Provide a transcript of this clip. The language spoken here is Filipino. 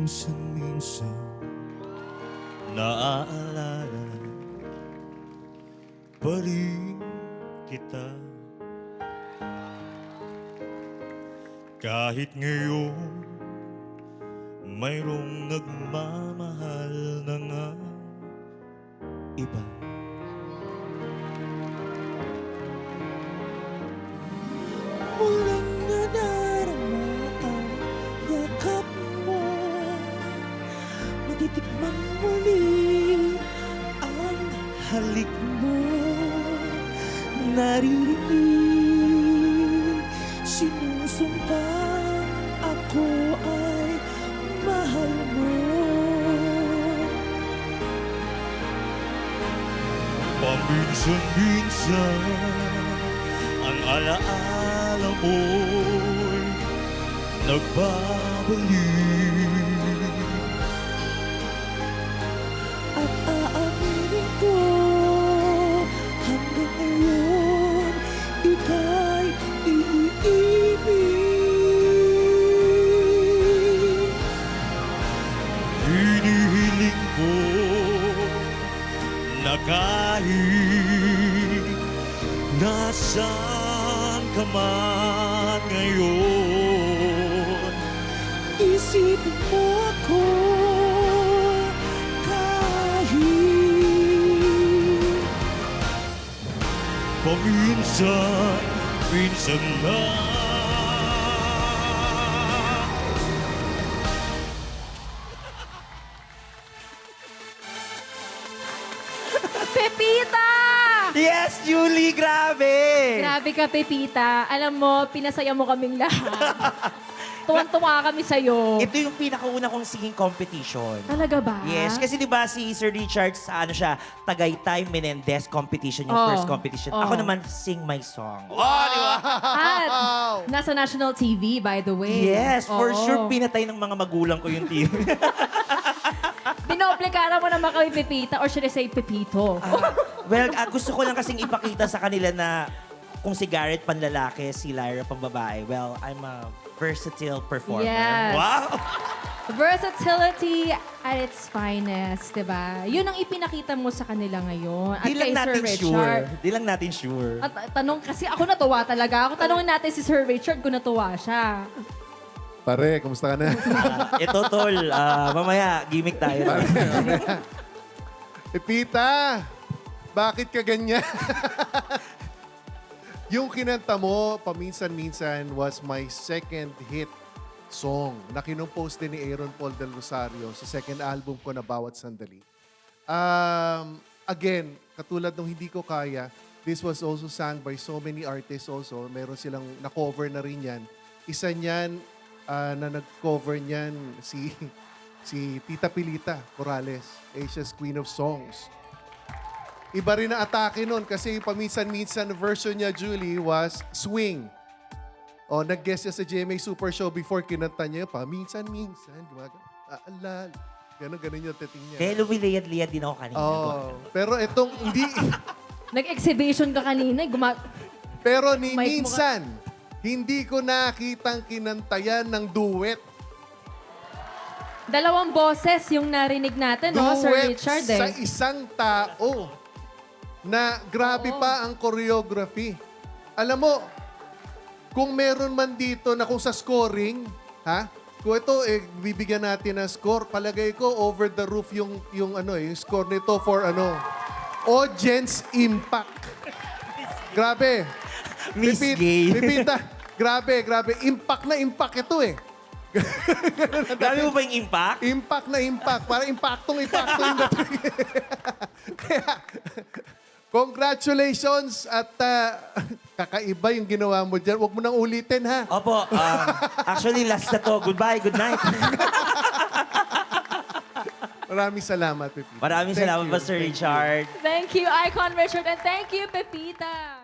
Paminsan-minsan naaalala pa rin kita. Kahit ngayon mayroong nagmamahal na nga iba. Walang nadarama ang yakap mo, matitikman muli ang halik mo. Naririnig, sinusumpa ako ay mahal mo. Paminsan-minsan ang alaala mo'y nagbabalik, at aaminin ko hanggang ngayon ika'y iniibig. Hinihiling ko na kahit nasaan ka man ngayon, isipin mo ako kahit paminsan-minsan lang. Pepita! Yes, Julie! Grabe! Grabe ka, Pepita. Alam mo, pinasaya mo kaming lahat. Tuwan-tuwa kami sa'yo. Ito yung pinakauna kong singing competition. Talaga ba? Yes, kasi di ba si Sir Richard sa ano siya, Tagaytay Menendez competition, yung Oh. first competition. Oh. Ako naman, sing my song. At nasa national TV, by the way. Yes, for Oo. sure, pinatay ng mga magulang ko yung team. Binoblikara mo naman kami, Pepita, or should I say, Pepito? Well, gusto ko lang kasing ipakita sa kanila na kung si Garrett panlalaki, si Lyra pambabae. Well, I'm a versatile performer. Yes. Wow! Versatility at its finest, di ba? Yun ang ipinakita mo sa kanila ngayon. At Di lang kay Sir natin Richard. sure. Di lang natin sure. At tanong, kasi ako natuwa talaga. Ako tanongin natin si Sir Richard kung natuwa siya. Pare, kumusta ka na? Ito, tol. Mamaya, gimmick tayo. Pepita, bakit ka ganyan? Yung kinanta mo, paminsan-minsan, was my second hit song na kinumpose din ni Aaron Paul Del Rosario sa second album ko na Bawat Sandali. Again, katulad nung Hindi Ko Kaya, this was also sung by so many artists also. Meron silang na-cover na rin yan. Isa niyan, na nag-cover niyan si Tita Pilita Corrales, Asia's Queen of Songs. Iba rin na atake nun kasi yung paminsan-minsan version niya, Julie, was swing. O, nag-guest siya sa GMA Super Show before kinanta niya, paminsan-minsan, gumagano, aalala. Ganon yung dating niya. Kaya lumiliyad-liyad din ako kanina. Oh, pero itong hindi... Nag-exhibition ka kanina. Pero ni Mic mo minsan, hindi ko nakitang kinantayan ng duet. Dalawang boses yung narinig natin, no, Sir Duet Richard? sa Eh. isang tao na grabe pa ang choreography. Alam mo, kung meron man dito na kung sa scoring, ha? Kung ito, bibigyan natin ng score, palagay ko over the roof yung score nito for audience impact. Grabe. Miss Gay. Pipita, grabe. Impact na impact ito eh. Dami mo ba yung impact? Impact na impact. Parang impaktong yung dating. Kaya, congratulations at kakaiba yung ginawa mo dyan. Huwag mo nang ulitin, ha? Opo. Actually, last na to. Goodbye, good night. Maraming salamat, Pepita. Maraming Thank salamat you. pa, Sir Thank you. Richard. Thank you, Icon Richard, and thank you, Pepita.